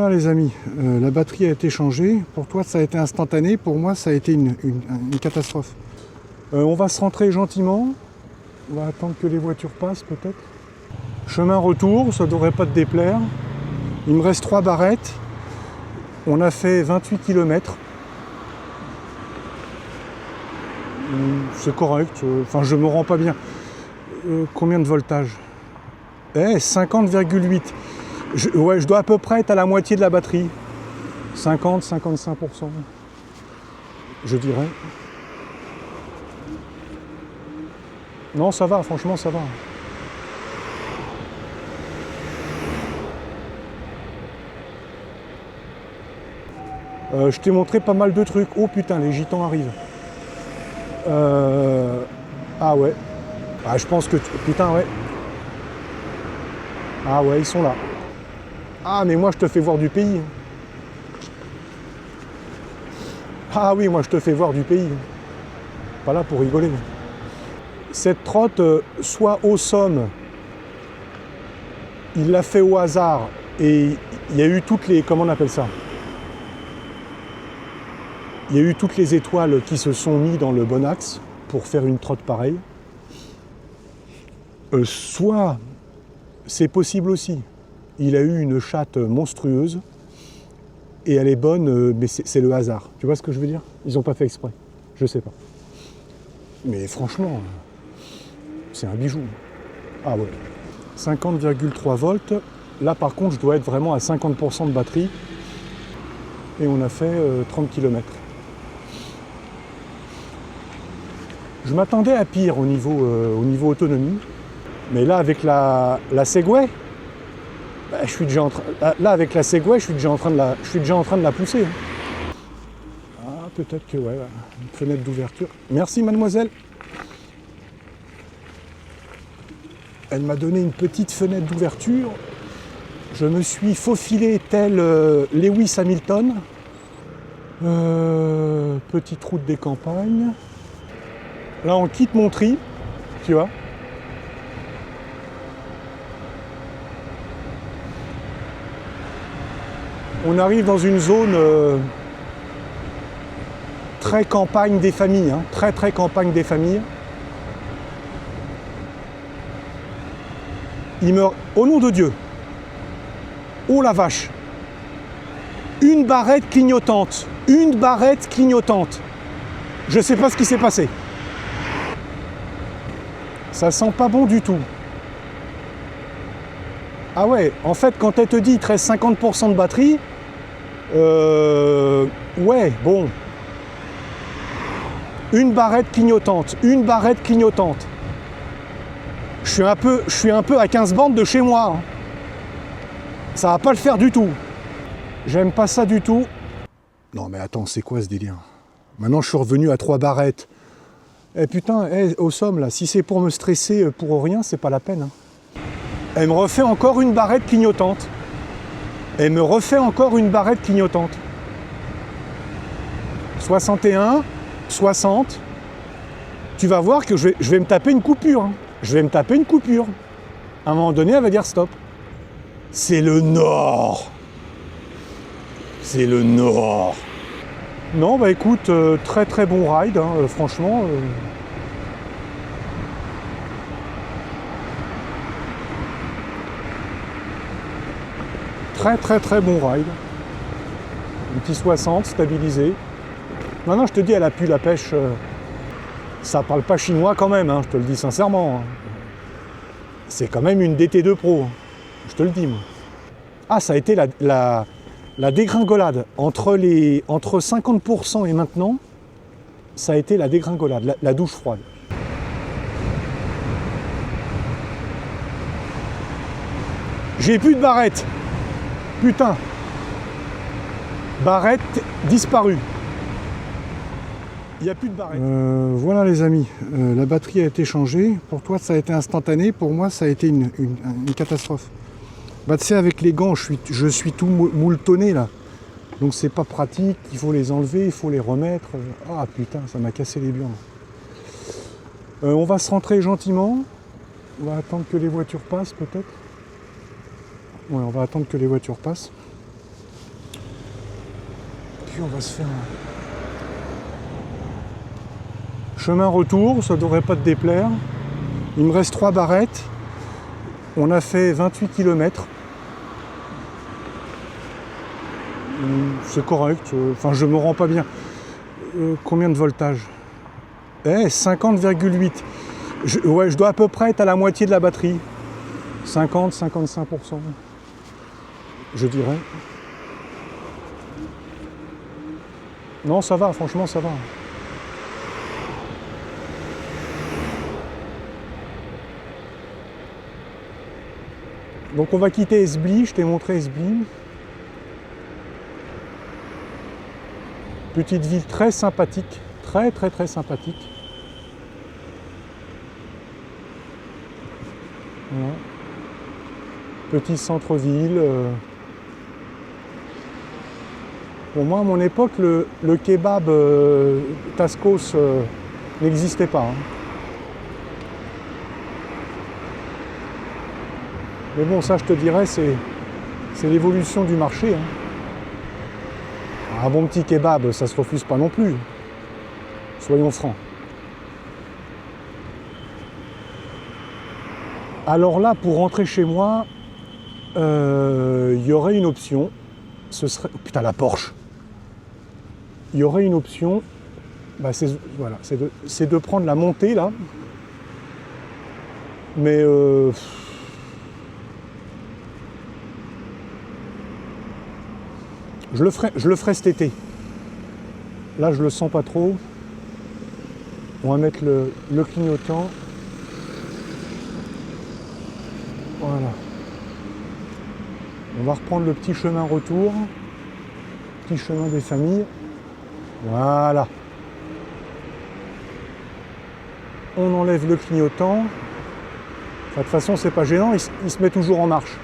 Voilà les amis, la batterie a été changée. Pour toi ça a été instantané, pour moi ça a été une catastrophe. On va se rentrer gentiment, on va attendre que les voitures passent peut-être. Chemin retour, ça ne devrait pas te déplaire. Il me reste 3 barrettes. On a fait 28 km. C'est correct, enfin je me rends pas bien. Combien de voltage? 50,8. Ouais, je dois à peu près être à la moitié de la batterie. 50-55%. Je dirais. Non, ça va, franchement, ça va. Je t'ai montré pas mal de trucs. Oh putain, les gitans arrivent. Ah ouais. Ah, je pense que... Putain, ouais. Ah ouais, ils sont là. Ah, mais moi, je te fais voir du pays. Ah oui, moi, je te fais voir du pays. Pas là pour rigoler. Cette trotte, soit au somme, il l'a fait au hasard, et il y a eu toutes les... Comment on appelle ça? Il y a eu toutes les étoiles qui se sont mis dans le bon axe pour faire une trotte pareille. Soit, c'est possible aussi, il a eu une chatte monstrueuse et elle est bonne, mais c'est le hasard. Tu vois ce que je veux dire? Ils n'ont pas fait exprès. Je sais pas. Mais franchement, c'est un bijou. Ah ouais. 50,3 volts. Là par contre, je dois être vraiment à 50% de batterie. Et on a fait 30 km. Je m'attendais à pire au niveau autonomie. Mais là, avec la Segway, je suis déjà en train. Là, avec la Segway, je suis déjà en train de la pousser. Ah, peut-être que ouais, une fenêtre d'ouverture. Merci, mademoiselle. Elle m'a donné une petite fenêtre d'ouverture. Je me suis faufilé tel Lewis Hamilton. Petite route des campagnes. Là, on quitte Montry, tu vois. On arrive dans une zone très campagne des familles, hein, très campagne des familles. Il meurt au nom de Dieu. Oh la vache! Une barrette clignotante. Une barrette clignotante. Je sais pas ce qui s'est passé. Ça sent pas bon du tout. Ah ouais, en fait, quand elle te dit qu'il te reste 50% de batterie, ouais, bon. Une barrette clignotante, une barrette clignotante. Je suis un peu à 15 bandes de chez moi. Hein. Ça va pas le faire du tout. J'aime pas ça du tout. Non mais attends, c'est quoi ce délire? Maintenant je suis revenu à 3 barrettes. Eh putain, au somme là, si c'est pour me stresser pour rien, c'est pas la peine. Hein. Elle me refait encore une barrette clignotante. Elle me refait encore une barrette clignotante. 61, 60. Tu vas voir que je vais me taper une coupure. Hein. Je vais me taper une coupure. À un moment donné, elle va dire stop. C'est le Nord. C'est le Nord. Non, bah écoute, très bon ride, hein, franchement. Très bon ride. Un petit 60 stabilisé. Maintenant je te dis, elle a pu la pêche. Ça parle pas chinois quand même, hein, je te le dis sincèrement. Hein. C'est quand même une DT2 Pro. Hein, je te le dis moi. Ah, ça a été la dégringolade. Entre 50% et maintenant, ça a été la dégringolade, la douche froide. J'ai plus de barrette. Putain. Barrette disparue. Il n'y a plus de barrette. Voilà les amis, la batterie a été changée. Pour toi ça a été instantané, pour moi ça a été une catastrophe. Bah tu sais, avec les gants, je suis tout mouletonné là. Donc c'est pas pratique, il faut les enlever, il faut les remettre. Ah putain, ça m'a cassé les burnes. On va se rentrer gentiment. On va attendre que les voitures passent peut-être. Ouais, on va attendre que les voitures passent. puis on va se faire un chemin retour, ça devrait pas te déplaire. Il me reste 3 barrettes. On a fait 28 km. C'est correct, enfin je me rends pas bien. Combien de voltage? 50,8. Ouais, je dois à peu près être à la moitié de la batterie. 50-55%. Je dirais. Non, ça va, franchement, ça va. Donc on va quitter Esbly, je t'ai montré Esbly. Petite ville très sympathique, très sympathique. Voilà. Petit centre-ville. Pour moi, à mon époque, le kebab Tascos n'existait pas. Hein. Mais bon, ça, je te dirais, c'est l'évolution du marché. Hein. Un bon petit kebab, ça se refuse pas non plus. Soyons francs. Alors là, pour rentrer chez moi, il y aurait une option. Ce serait... Oh, putain, la Porsche. Il y aurait une option. Bah, voilà, c'est de prendre la montée, là. Mais... Je le ferai cet été. Là, je le sens pas trop. On va mettre le clignotant. Voilà. On va reprendre le petit chemin retour. Petit chemin des familles. Voilà. On enlève le clignotant. Enfin, de toute façon, c'est pas gênant, il se met toujours en marche.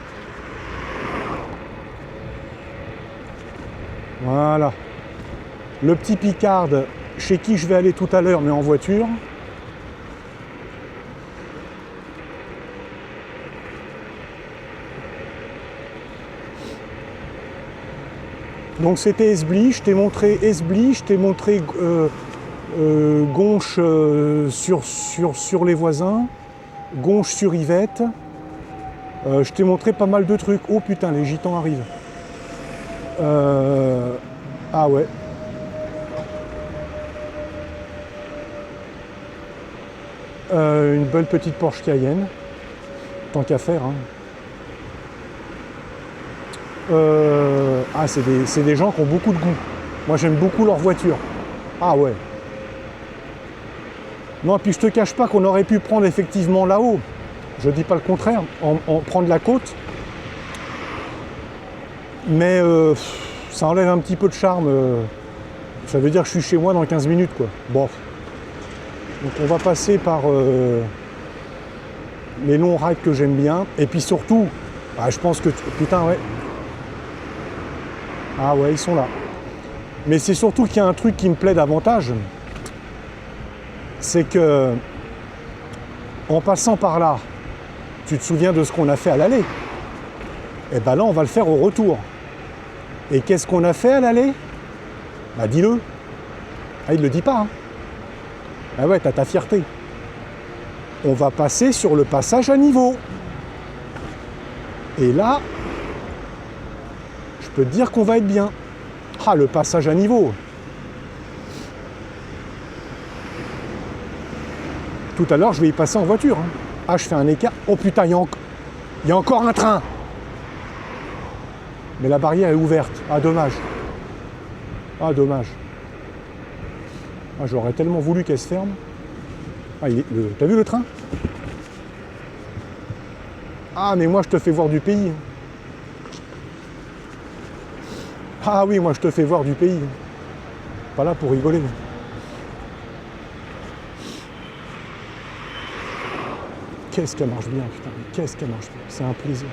Voilà. Le petit Picard chez qui je vais aller tout à l'heure, mais en voiture. Donc c'était Esbly, je t'ai montré Esbly, je t'ai montré Gonche sur les voisins, Gonche sur Yvette. Je t'ai montré pas mal de trucs. Oh putain, les gitans arrivent. Ah ouais. Une belle petite Porsche Cayenne. Tant qu'à faire. Hein. Ah, c'est des gens qui ont beaucoup de goût. Moi, j'aime beaucoup leur voiture. Ah ouais. Non, puis je te cache pas qu'on aurait pu prendre effectivement là-haut. Je dis pas le contraire. En prendre la côte. Mais ça enlève un petit peu de charme. Ça veut dire que je suis chez moi dans 15 minutes, quoi. Bon. Donc on va passer par les longs rides que j'aime bien. Et puis surtout, bah, je pense que... Putain, ouais. Ah ouais, ils sont là. Mais c'est surtout qu'il y a un truc qui me plaît davantage. C'est que, en passant par là, tu te souviens de ce qu'on a fait à l'aller? Et ben là, on va le faire au retour. Et qu'est-ce qu'on a fait à l'aller? Bah dis-le. Ah, il le dit pas. Hein. Ah ouais, t'as ta fierté. On va passer sur le passage à niveau. Et là, je peux te dire qu'on va être bien. Ah, le passage à niveau. Tout à l'heure, je vais y passer en voiture. Hein. Ah, je fais un écart. Oh putain, il y a encore un train. Mais la barrière est ouverte. Ah, dommage. Ah, dommage. Ah, j'aurais tellement voulu qu'elle se ferme. Ah, t'as vu le train? Ah, mais moi, je te fais voir du pays. Ah oui, moi, je te fais voir du pays. Pas là pour rigoler. Qu'est-ce qu'elle marche bien, putain. Qu'est-ce qu'elle marche bien. C'est un plaisir.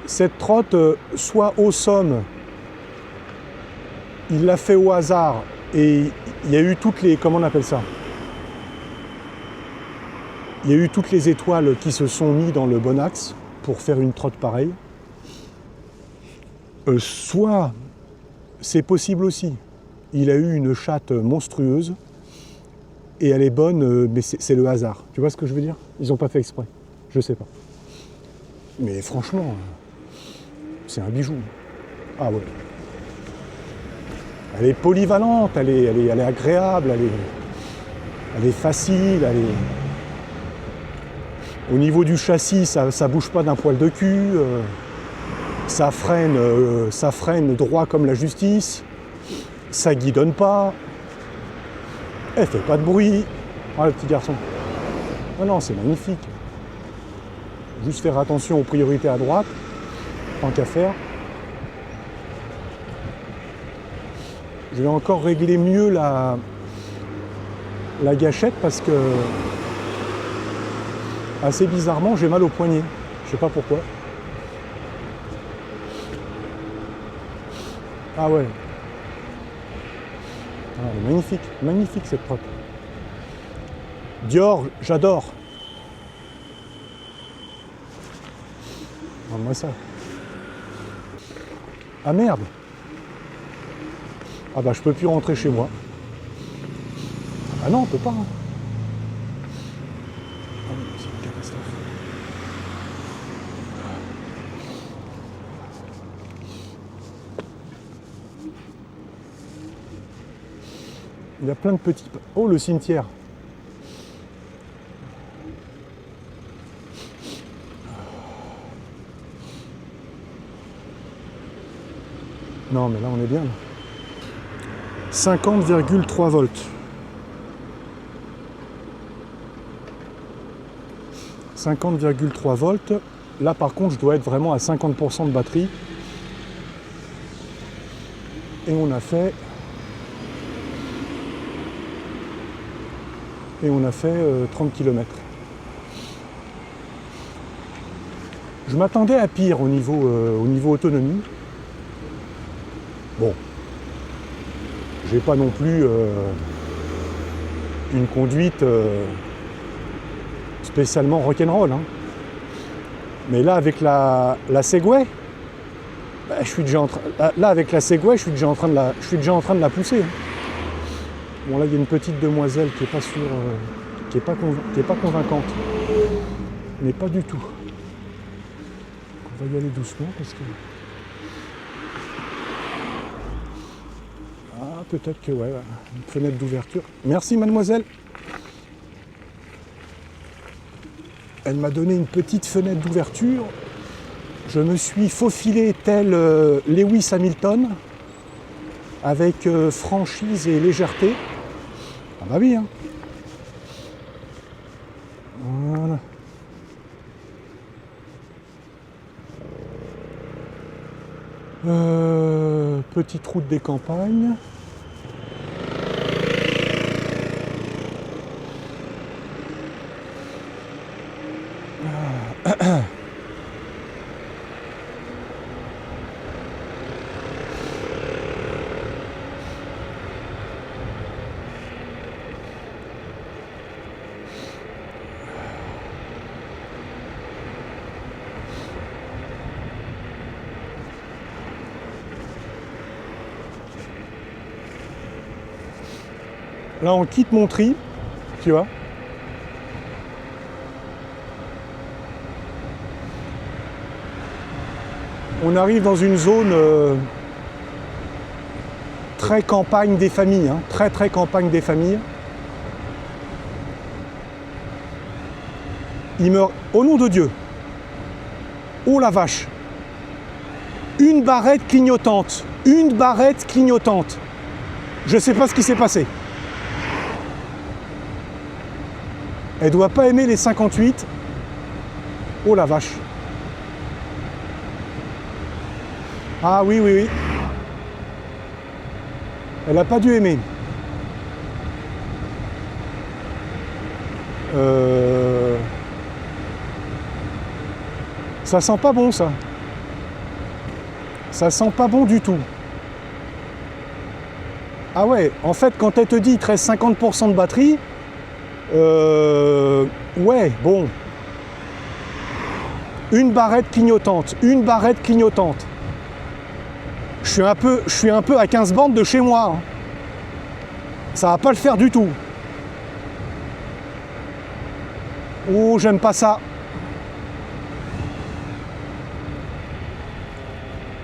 Cette trotte, soit au somme, il l'a fait au hasard et il y a eu toutes les... Comment on appelle ça? Il y a eu toutes les étoiles qui se sont mises dans le bon axe. pour faire une trotte pareille. Soit, c'est possible aussi, il a eu une chatte monstrueuse et elle est bonne, mais c'est le hasard. Tu vois ce que je veux dire? Ils n'ont pas fait exprès. Je sais pas. Mais franchement, c'est un bijou. Ah ouais. Elle est polyvalente, elle est agréable, elle est facile, Au niveau du châssis, ça bouge pas d'un poil de cul, ça freine droit comme la justice, ça guidonne pas, elle fait pas de bruit. Ah, le petit garçon. Ah non, c'est magnifique. Juste faire attention aux priorités à droite, tant qu'à faire. Je vais encore régler mieux la gâchette parce que, assez bizarrement, j'ai mal au poignet. Je sais pas pourquoi. Ah ouais. Ah, elle est magnifique, magnifique cette trotte. Dior, j'adore. Regarde-moi ça. Ah merde. Ah bah je peux plus rentrer chez moi. Ah non, on peut pas. Hein. Ah oui, c'est une catastrophe. Il y a plein de petits... Oh, le cimetière. Non, mais là, on est bien. 50,3 volts. 50,3 volts. Là, par contre, je dois être vraiment à 50% de batterie. Et on a fait... 30 km. Je m'attendais à pire au niveau autonomie. Bon, j'ai pas non plus une conduite spécialement rock'n'roll. Hein. Mais là, avec la Segway, bah, je suis déjà en train. Là, avec la Segway, je suis déjà en train de la pousser. Hein. Bon, là, il y a une petite demoiselle qui est pas sûre, qui est pas convaincante, mais pas du tout. On va y aller doucement parce que. Ah, peut-être que ouais, une fenêtre d'ouverture. Merci, mademoiselle. Elle m'a donné une petite fenêtre d'ouverture. Je me suis faufilé tel Lewis Hamilton, avec franchise et légèreté. Ah bah oui, hein. Voilà. Petite route des campagnes. Là, on quitte Montry, tu vois. On arrive dans une zone très campagne des familles, hein, très campagne des familles. Il meurt au nom de Dieu. Oh la vache! Une barrette clignotante. Une barrette clignotante. Je sais pas ce qui s'est passé. Elle doit pas aimer les 58. Oh la vache. Ah oui, oui, oui. Elle n'a pas dû aimer. Ça sent pas bon, ça. Ça sent pas bon du tout. Ah ouais, en fait, quand elle te dit qu'il te reste 50% de batterie, ouais, bon. Une barrette clignotante. Une barrette clignotante. Je suis un peu à 15 bandes de chez moi. Hein. Ça va pas le faire du tout. Oh, j'aime pas ça.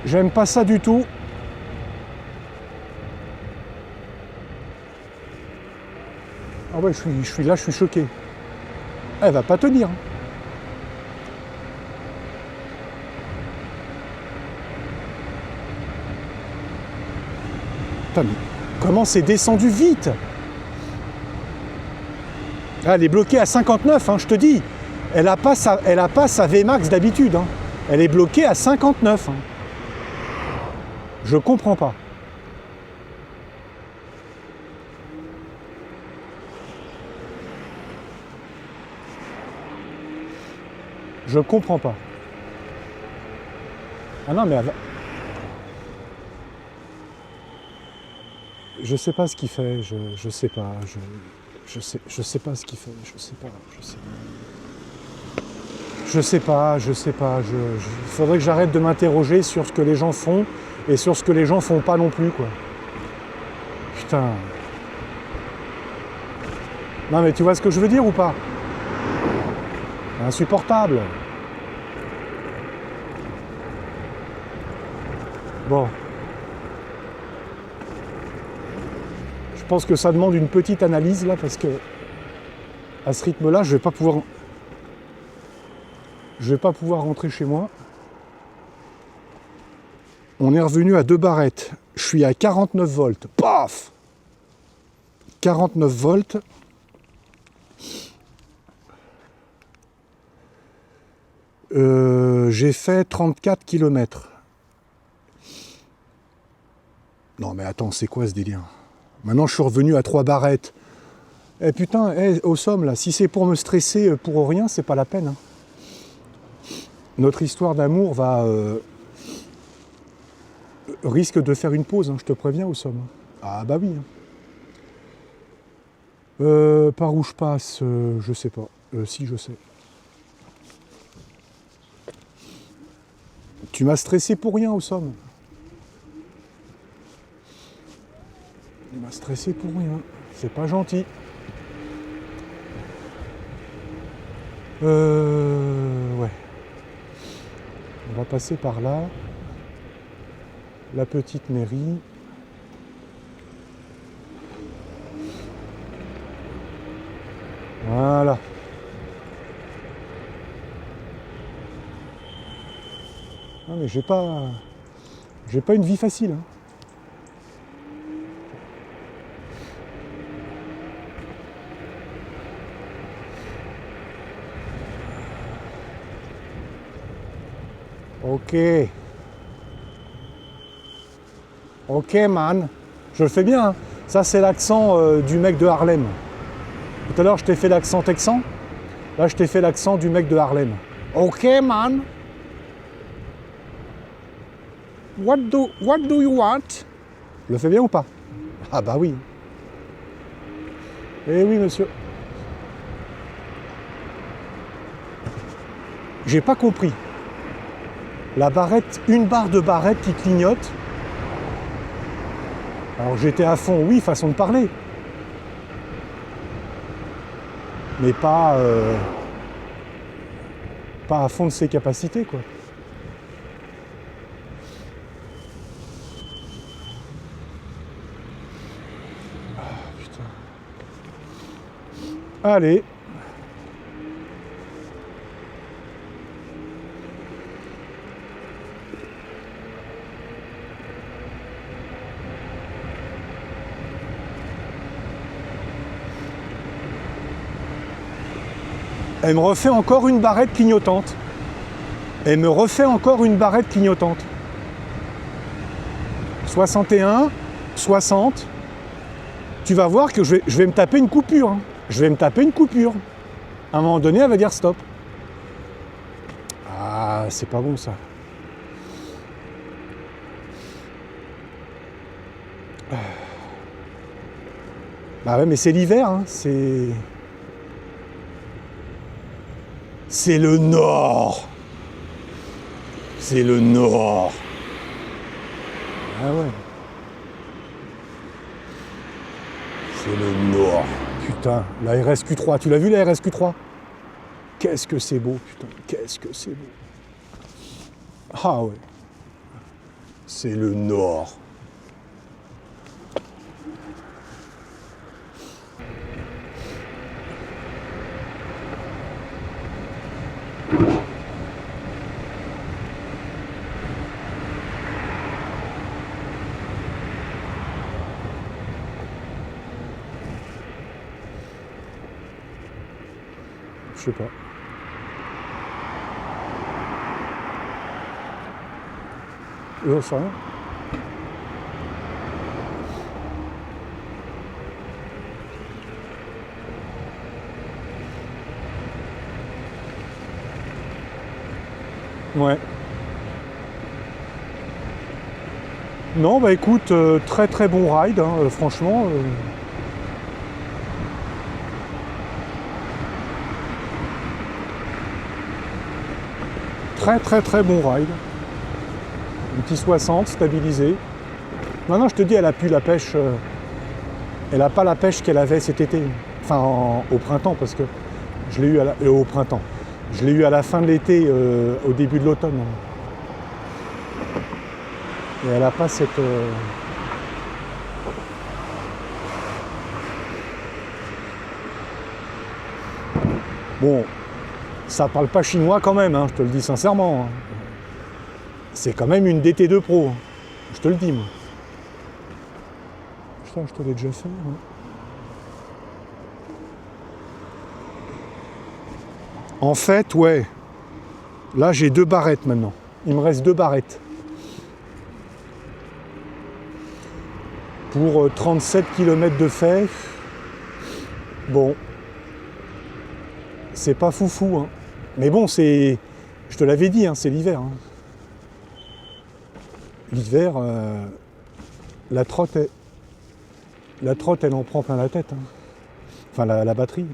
J'aime pas ça du tout. Ah ouais, je suis choqué. Elle va pas tenir. Putain, mais comment c'est descendu vite? Elle est bloquée à 59, hein, je te dis. Elle a pas sa Vmax d'habitude. Hein. Elle est bloquée à 59. Hein. Je comprends pas. Je comprends pas. Ah non, mais elle va... Je sais pas ce qu'il fait, je sais pas, je sais pas ce qu'il fait, je sais pas. Il faudrait que j'arrête de m'interroger sur ce que les gens font et sur ce que les gens font pas non plus, quoi. Putain. Non mais tu vois ce que je veux dire ou pas? Insupportable. Bon. Je pense que ça demande une petite analyse là parce que à ce rythme-là, je vais pas pouvoir rentrer chez moi. On est revenu à 2 barrettes. Je suis à 49 volts. Paf! 49 volts. J'ai fait 34 km. Non mais attends, c'est quoi ce délire? Maintenant je suis revenu à 3 barrettes. Eh putain, au somme là, si c'est pour me stresser pour rien, c'est pas la peine. Hein. Notre histoire d'amour risque de faire une pause, hein, je te préviens au somme. Ah bah oui. Par où je passe, je sais pas. Si je sais. Tu m'as stressé pour rien au somme. Tu m'as stressé pour rien. C'est pas gentil. Ouais. On va passer par là. La petite mairie. Voilà. Non mais j'ai pas une vie facile. Hein. Ok man, je le fais bien. Hein. Ça c'est l'accent du mec de Harlem. Tout à l'heure je t'ai fait l'accent texan. Là je t'ai fait l'accent du mec de Harlem. Ok man. What do you want? Je le fais bien ou pas? Ah bah oui. Eh oui monsieur. J'ai pas compris. La barrette, une barre de barrette qui clignote. Alors j'étais à fond, oui, façon de parler. Mais pas à fond de ses capacités, quoi. Ah, putain. Allez. Elle me refait encore une barrette clignotante. Elle me refait encore une barrette clignotante. 61, 60. Tu vas voir que je vais me taper une coupure. Hein. Je vais me taper une coupure. À un moment donné, elle va dire stop. Ah, c'est pas bon ça. Bah ouais, mais c'est l'hiver, hein. C'est le nord. C'est le Nord. Ah ouais. C'est le Nord. Putain, la RSQ3. Tu l'as vu la RSQ3? Qu'est-ce que c'est beau, putain. Qu'est-ce que c'est beau. Ah ouais. C'est le Nord. Je sais pas. J'en sais rien. Ouais. Non, bah écoute, très très bon ride, hein, franchement. Très très très bon ride. Un petit 60 stabilisé. Maintenant je te dis, elle a plus la pêche. Elle n'a pas la pêche qu'elle avait cet été. Enfin au printemps, parce que je l'ai eu au printemps. Je l'ai eu à la fin de l'été, au début de l'automne. Et elle n'a pas cette. Bon, ça parle pas chinois quand même, hein, je te le dis sincèrement. Hein. C'est quand même une DT2 Pro, hein. Je te le dis, moi. Putain, je te l'ai déjà fait. Hein. En fait, ouais. Là, j'ai 2 barrettes maintenant. Il me reste 2 barrettes. Pour 37 km de fait. Bon. C'est pas foufou, hein. Mais bon, c'est... Je te l'avais dit, hein, c'est l'hiver. Hein. L'hiver, la trotte, elle en prend plein la tête. Hein. Enfin, la batterie.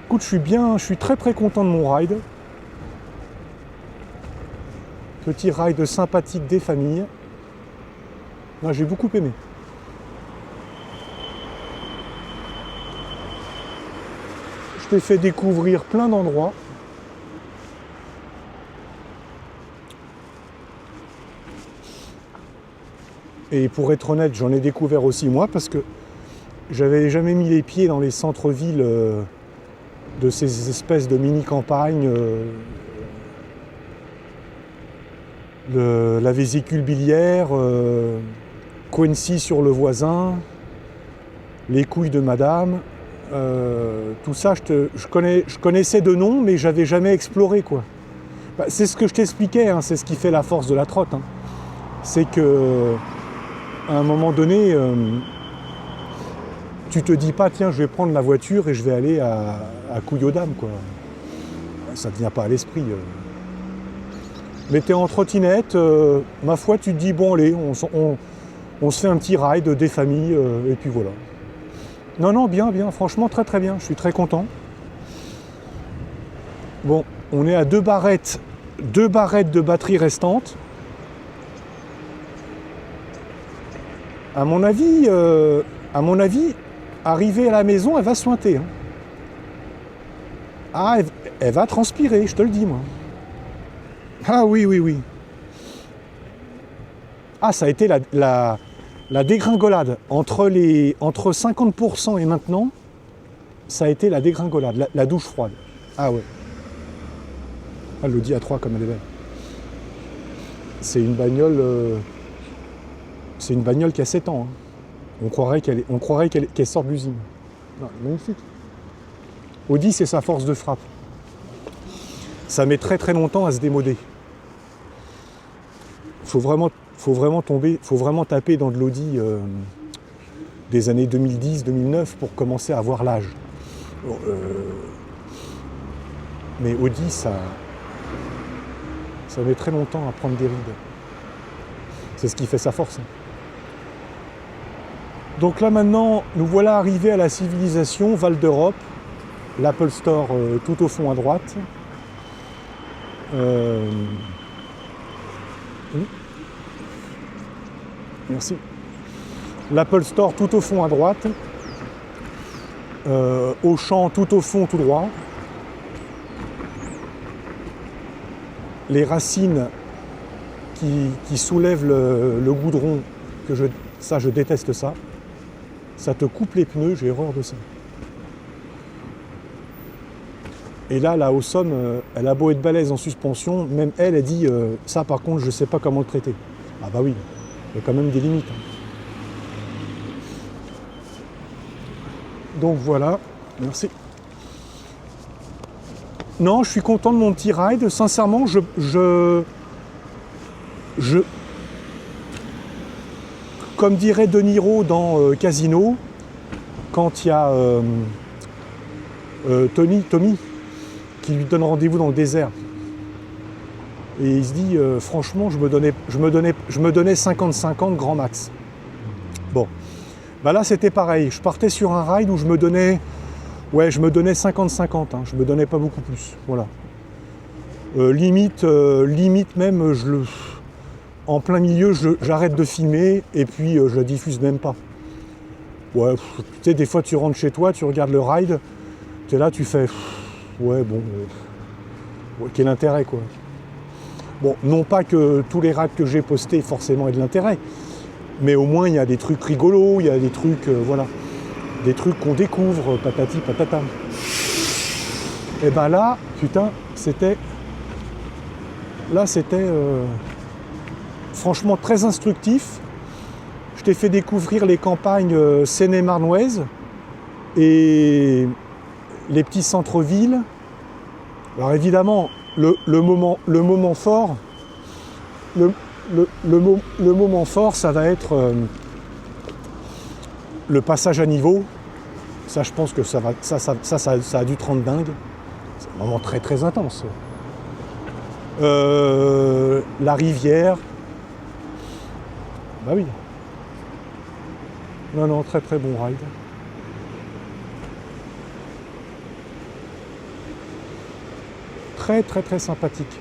Écoute, je suis très très content de mon ride. Petit ride sympathique des familles. Là, j'ai beaucoup aimé. Je t'ai fait découvrir plein d'endroits. Et pour être honnête, j'en ai découvert aussi moi, parce que j'avais jamais mis les pieds dans les centres-villes de ces espèces de mini-campagnes, la vésicule biliaire, Quincy sur le voisin, les couilles de madame, tout ça je connaissais de nom, mais j'avais jamais exploré, quoi. Bah, c'est ce que je t'expliquais, hein, c'est ce qui fait la force de la trotte. Hein. C'est que à un moment donné, tu te dis pas, tiens, je vais prendre la voiture et je vais aller à couille aux dames, quoi. Ça ne vient pas à l'esprit. Mais t'es en trottinette, ma foi, tu te dis, bon, allez, on se fait un petit ride des familles, et puis voilà. Non, bien, franchement, très très bien, je suis très content. Bon, on est à 2 barrettes de batterie restantes. À mon avis, arrivée à la maison, elle va suinter. Hein. Ah, elle va transpirer, je te le dis, moi. Ah oui. Ah, ça a été la dégringolade. Entre 50% et maintenant, ça a été la dégringolade, la douche froide. Ah ouais. Ah, l'Audi A3 comme elle est belle. C'est une bagnole qui a 7 ans. Hein. On croirait qu'elle sort de l'usine. Magnifique. Audi, c'est sa force de frappe. Ça met très très longtemps à se démoder. Faut vraiment taper dans de l'Audi des années 2010-2009 pour commencer à voir l'âge. Mais Audi, ça met très longtemps à prendre des rides. C'est ce qui fait sa force. Donc là maintenant, nous voilà arrivés à la civilisation, Val d'Europe. l'Apple Store tout au fond à droite. Merci. L'Apple Store tout au fond à droite. Auchan tout au fond tout droit. Les racines qui soulèvent le goudron, je déteste ça. Ça te coupe les pneus, j'ai horreur de ça. Et là, la Awesome, elle a beau être balèze en suspension, même elle dit ça par contre, je ne sais pas comment le traiter. Ah bah oui, il y a quand même des limites. Donc voilà, merci. Non, je suis content de mon petit ride. Sincèrement, comme dirait De Niro dans Casino, quand il y a Tommy qui lui donne rendez-vous dans le désert. Et il se dit, franchement, je me donnais 50-50 grand max. Bon, bah là c'était pareil. Je partais sur un ride où je me donnais 50-50. Hein. Je me donnais pas beaucoup plus. Voilà. Limite même, en plein milieu, j'arrête de filmer et puis je la diffuse même pas. Ouais, tu sais, des fois tu rentres chez toi, tu regardes le ride, tu es là, tu fais ouais, bon, quel intérêt quoi. Bon, non pas que tous les rides que j'ai postés forcément aient de l'intérêt, mais au moins il y a des trucs rigolos, il y a des trucs, voilà, des trucs qu'on découvre, patati patata. Et ben là, putain, c'était franchement très instructif. Je t'ai fait découvrir les campagnes seine-et-marnoises et les petits centres-villes. Alors évidemment, le moment fort, le moment fort, ça va être le passage à niveau. Ça, je pense que ça a dû te rendre dingue. C'est un moment très très intense. La rivière. Bah oui. Non, très très bon ride. Très très très sympathique.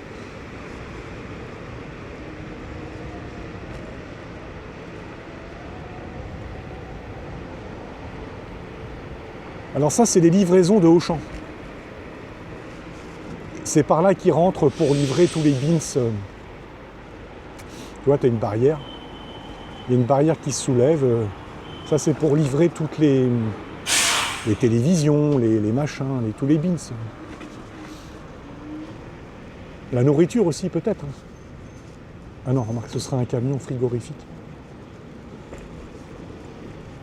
Alors ça, c'est les livraisons de Auchan. C'est par là qu'ils rentrent pour livrer tous les beans. Tu vois, tu as une barrière. Il y a une barrière qui se soulève. Ça, c'est pour livrer toutes les télévisions, les machins, tous les beans. La nourriture aussi, peut-être. Ah non, remarque, ce sera un camion frigorifique.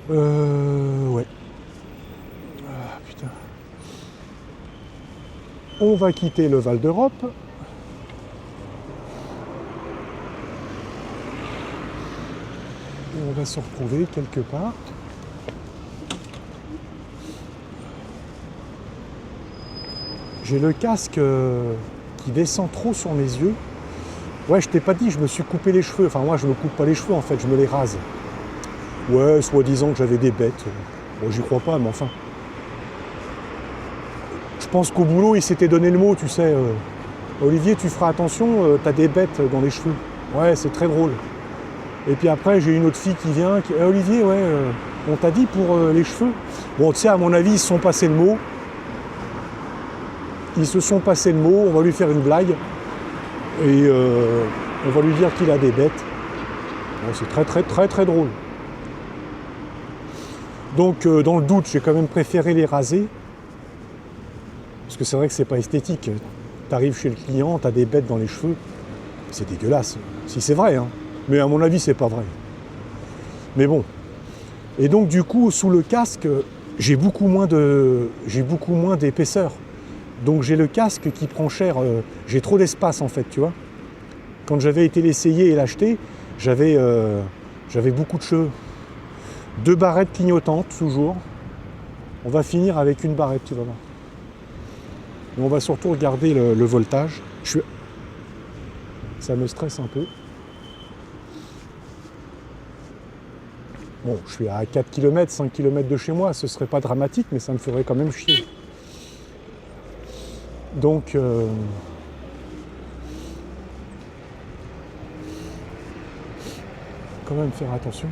Ouais. Ah, putain. On va quitter le Val d'Europe. Et on va se retrouver quelque part. J'ai le casque qui descend trop sur mes yeux. Ouais, je t'ai pas dit, je me suis coupé les cheveux. Enfin, moi, je me coupe pas les cheveux, en fait, je me les rase. Ouais, soi-disant que j'avais des bêtes. Bon, j'y crois pas, mais enfin. Je pense qu'au boulot, il s'était donné le mot, tu sais. Olivier, tu feras attention, t'as des bêtes dans les cheveux. Ouais, c'est très drôle. Et puis après, j'ai une autre fille qui vient, Olivier, ouais, on t'a dit pour les cheveux. Bon, tu sais, à mon avis, ils se sont passés le mot. Ils se sont passés le mot, on va lui faire une blague. Et on va lui dire qu'il a des bêtes. Bon, c'est très très très très drôle. Donc dans le doute, j'ai quand même préféré les raser. Parce que c'est vrai que c'est pas esthétique. T'arrives chez le client, t'as des bêtes dans les cheveux. C'est dégueulasse. Si c'est vrai, hein. Mais à mon avis, c'est pas vrai. Mais bon. Et donc du coup, sous le casque, j'ai beaucoup moins d'épaisseur. Donc j'ai le casque qui prend cher. J'ai trop d'espace en fait, tu vois. Quand j'avais été l'essayer et l'acheter, j'avais beaucoup de cheveux. 2 barrettes clignotantes, toujours. On va finir avec une barrette, tu vas voir. Et on va surtout regarder le voltage. Ça me stresse un peu. Bon, je suis à 4 km, 5 km de chez moi, ce serait pas dramatique, mais ça me ferait quand même chier. Donc quand même faire attention.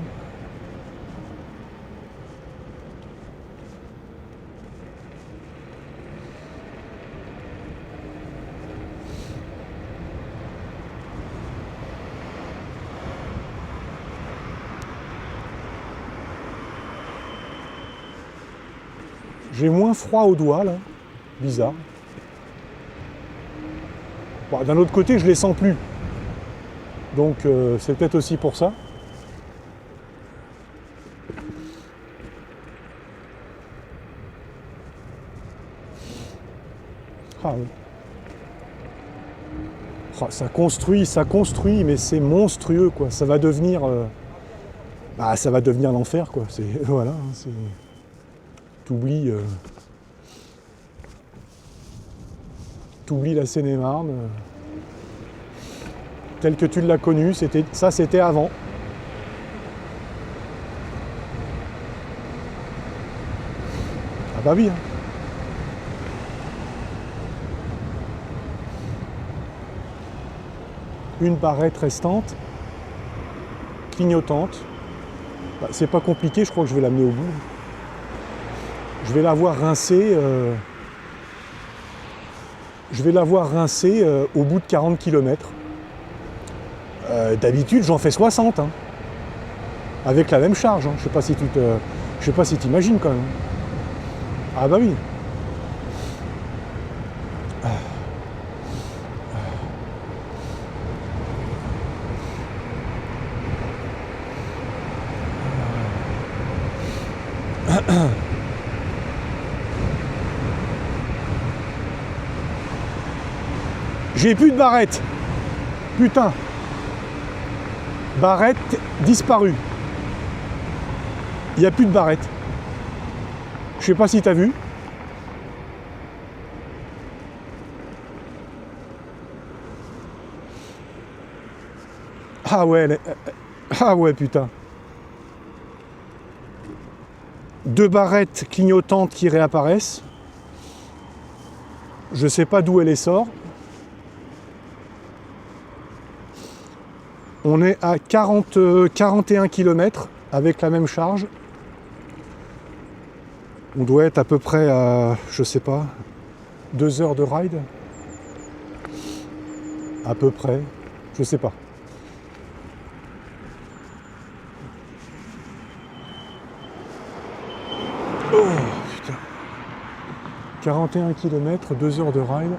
J'ai moins froid aux doigts là, bizarre. Bon, d'un autre côté, je les sens plus. Donc c'est peut-être aussi pour ça. Ah oui. Oh, ça construit, mais c'est monstrueux quoi. Ça va devenir, ça va devenir l'enfer quoi. C'est voilà, c'est t'oublies la Seine-et-Marne telle que tu l'as connue. C'était avant. Ah bah oui. Hein. Une barrette restante, clignotante. Bah, c'est pas compliqué, je crois que je vais l'amener au bout. Je vais l'avoir rincée. Au bout de 40 km. D'habitude, j'en fais 60. Hein, avec la même charge. Hein. Je sais pas si t'imagines quand même. Ah bah oui. J'ai plus de barrette. Putain. Barrette disparue. Il n'y a plus de barrette. Je sais pas si t'as vu. Ah ouais, putain. 2 barrettes clignotantes qui réapparaissent. Je sais pas d'où elle les sort. On est à 41 km avec la même charge. On doit être à peu près à, je sais pas, 2 heures de ride. À peu près, je sais pas. Oh putain. 41 km, 2 heures de ride.